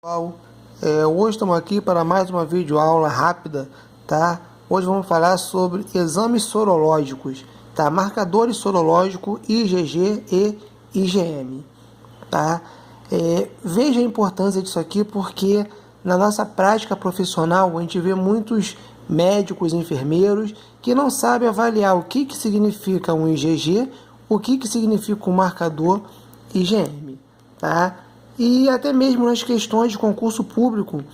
Pessoal, hoje estamos aqui para mais uma videoaula rápida, tá? Hoje vamos falar sobre exames sorológicos, tá? Marcadores sorológicos IgG e IgM, tá? Veja a importância disso aqui porque na nossa prática profissional a gente vê muitos médicos e enfermeiros que não sabem avaliar o que significa um IgG, o que significa um marcador IgM, tá? E até mesmo nas questões de concurso público,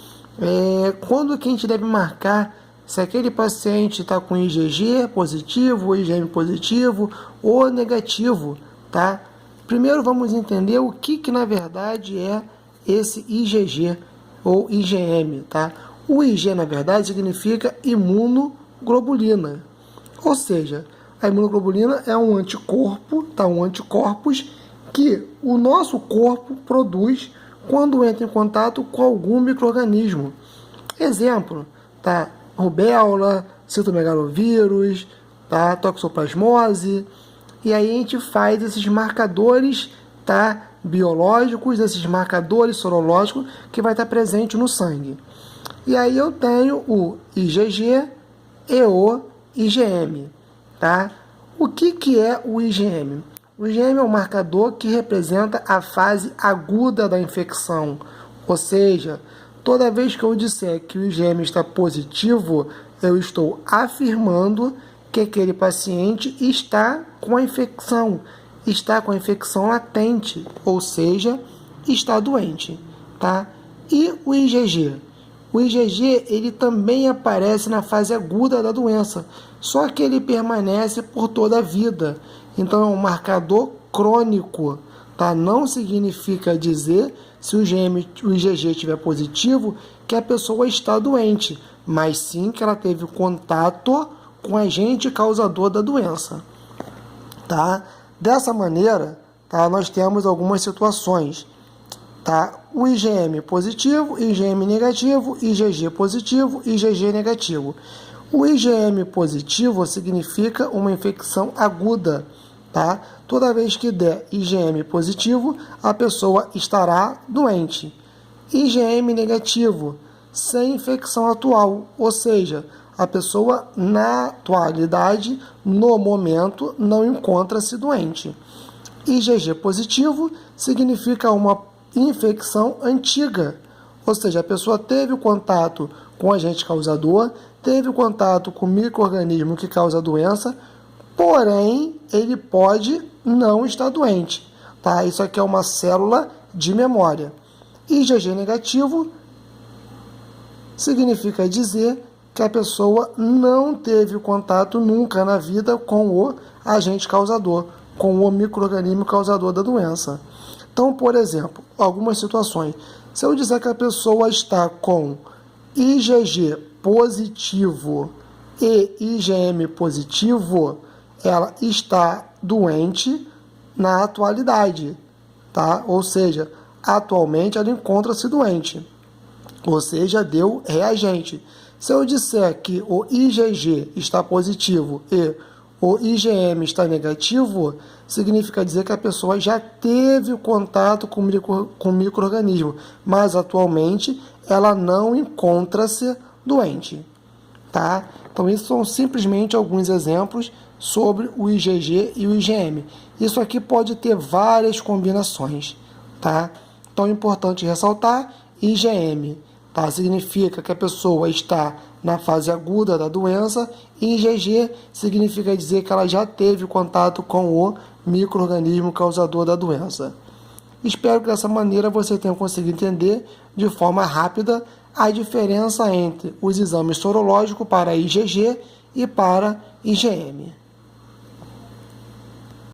quando que a gente deve marcar se aquele paciente está com IgG positivo, IgM positivo ou negativo, tá? Primeiro vamos entender o que na verdade é esse IgG ou IgM, tá? O Ig, na verdade, significa imunoglobulina, ou seja, a imunoglobulina é um anticorpo, tá? Um anticorpos que o nosso corpo produz quando entra em contato com algum micro-organismo. Exemplo, tá? Rubéola, citomegalovírus, tá? Toxoplasmose. E aí a gente faz esses marcadores, tá? Biológicos, esses marcadores sorológicos que vai estar presente no sangue. E aí eu tenho o IgG e o IgM, tá? O que é o IgM? O IgM é um marcador que representa a fase aguda da infecção, ou seja, toda vez que eu disser que o IgM está positivo, eu estou afirmando que aquele paciente está com a infecção latente, ou seja, está doente, tá? E o IgG? O IgG ele também aparece na fase aguda da doença, só que ele permanece por toda a vida. Então é um marcador crônico, tá? Não significa dizer, se o IgG estiver positivo, que a pessoa está doente, mas sim que ela teve contato com o agente causador da doença, tá? Dessa maneira, tá? Nós temos algumas situações, tá? O IgM positivo, IgM negativo, IgG positivo, IgG negativo. O IgM positivo significa uma infecção aguda, tá? Toda vez que der IgM positivo, a pessoa estará doente. IgM negativo, sem infecção atual, ou seja, a pessoa na atualidade, no momento, não encontra-se doente. IgG positivo significa uma infecção antiga, ou seja, a pessoa teve contato com o agente causador, teve contato com o micro-organismo que causa a doença, porém, ele pode não estar doente, tá? Isso aqui é uma célula de memória. IgG negativo significa dizer que a pessoa não teve contato nunca na vida com o agente causador, com o micro-organismo causador da doença. Então, por exemplo, algumas situações. Se eu disser que a pessoa está com IgG positivo e IgM positivo, ela está doente na atualidade, tá? Ou seja, atualmente ela encontra-se doente, ou seja, deu reagente. Se eu disser que o IgG está positivo e o IgM está negativo, significa dizer que a pessoa já teve contato com o micro-organismo, mas atualmente ela não encontra-se doente, tá? Então, isso são simplesmente alguns exemplos sobre o IgG e o IgM. Isso aqui pode ter várias combinações, tá? Então, é importante ressaltar, IgM, tá? Significa que a pessoa está na fase aguda da doença, e IgG significa dizer que ela já teve contato com o micro-organismo causador da doença. Espero que dessa maneira você tenha conseguido entender de forma rápida a diferença entre os exames sorológicos para IgG e para IgM.